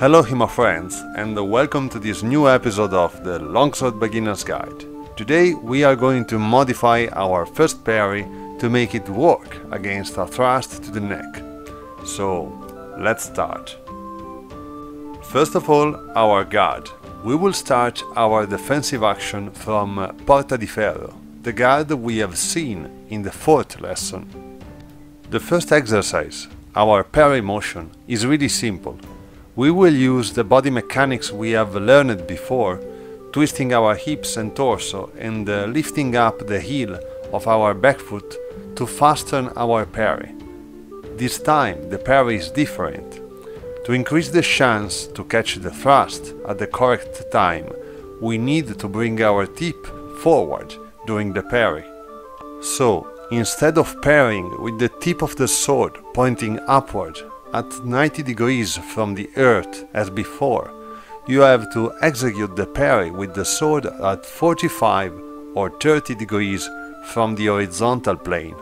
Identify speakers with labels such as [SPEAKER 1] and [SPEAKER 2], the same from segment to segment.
[SPEAKER 1] Hello HEMA friends, and welcome to this new episode of the Longsword Beginner's Guide. Today we are going to modify our first parry to make it work against a thrust to the neck. So let's start. First of all, our guard. We will start our defensive action from Porta di Ferro, the guard we have seen in the fourth lesson. The first exercise, our parry motion, is really simple. We will use the body mechanics we have learned before, twisting our hips and torso and lifting up the heel of our back foot to fasten our parry. This time the parry is different. To increase the chance to catch the thrust at the correct time, we need to bring our tip forward during the parry. So, instead of parrying with the tip of the sword pointing upward at 90 degrees from the earth as before, you have to execute the parry with the sword at 45 or 30 degrees from the horizontal plane.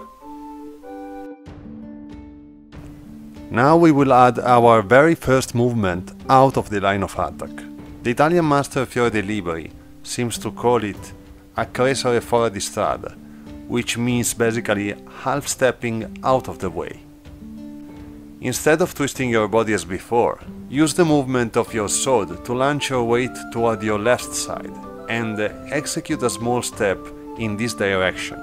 [SPEAKER 1] Now we will add our very first movement out of the line of attack. The Italian master Fiore dei Liberi seems to call it accrescere fuori di strada, which means basically half-stepping out of the way. Instead of twisting your body as before, use the movement of your sword to launch your weight toward your left side and execute a small step in this direction.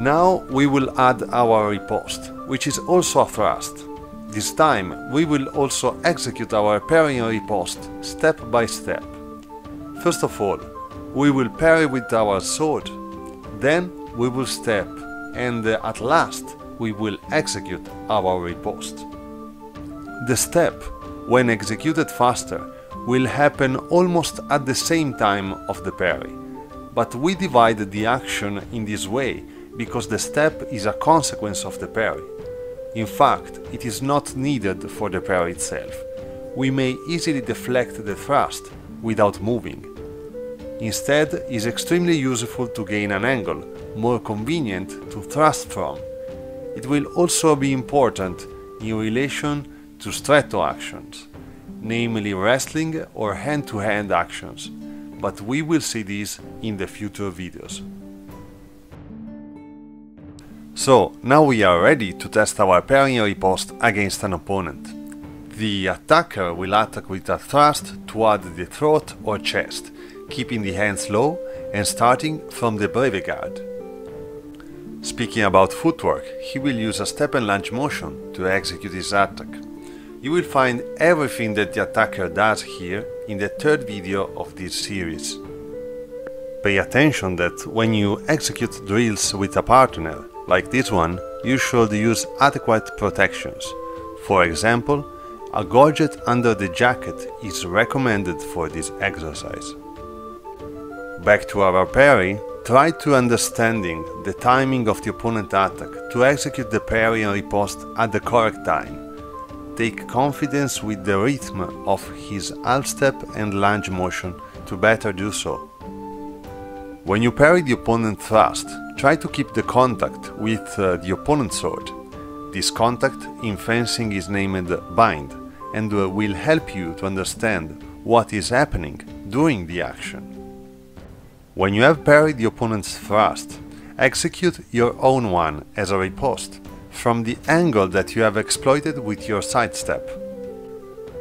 [SPEAKER 1] Now we will add our riposte, which is also a thrust. This time we will also execute our parry and riposte step by step. First of all, we will parry with our sword, then we will step, and at last we will execute our riposte. The step, when executed faster, will happen almost at the same time of the parry, but we divide the action in this way because the step is a consequence of the parry. In fact, it is not needed for the parry itself. We may easily deflect the thrust without moving. Instead, it is extremely useful to gain an angle, more convenient to thrust from. It will also be important in relation to stretto actions, namely wrestling or hand-to-hand actions, but we will see these in the future videos. So, now we are ready to test our parry and riposte against an opponent. The attacker will attack with a thrust toward the throat or chest, keeping the hands low and starting from the breve guard. Speaking about footwork, he will use a step and lunge motion to execute his attack. You will find everything that the attacker does here in the third video of this series. Pay attention that when you execute drills with a partner, like this one, you should use adequate protections. For example, a gorget under the jacket is recommended for this exercise. Back to our parry, try to understanding the timing of the opponent attack to execute the parry and riposte at the correct time. Take confidence with the rhythm of his half step and lunge motion to better do so. When you parry the opponent thrust, try to keep the contact with the opponent's sword. This contact in fencing is named bind and will help you to understand what is happening during the action. When you have parried the opponent's thrust, execute your own one as a riposte from the angle that you have exploited with your sidestep.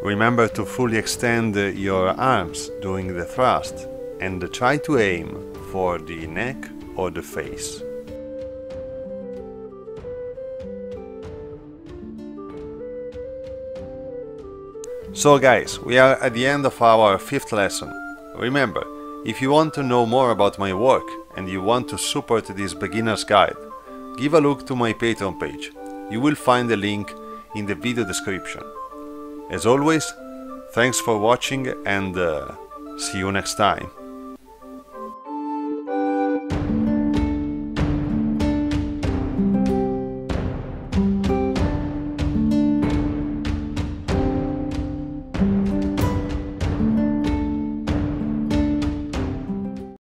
[SPEAKER 1] Remember to fully extend your arms during the thrust and try to aim for the neck or the face. So guys, we are at the end of our fifth lesson. Remember, if you want to know more about my work and you want to support this beginner's guide, give a look to my Patreon page. You will find the link in the video description. As always, thanks for watching and see you next time.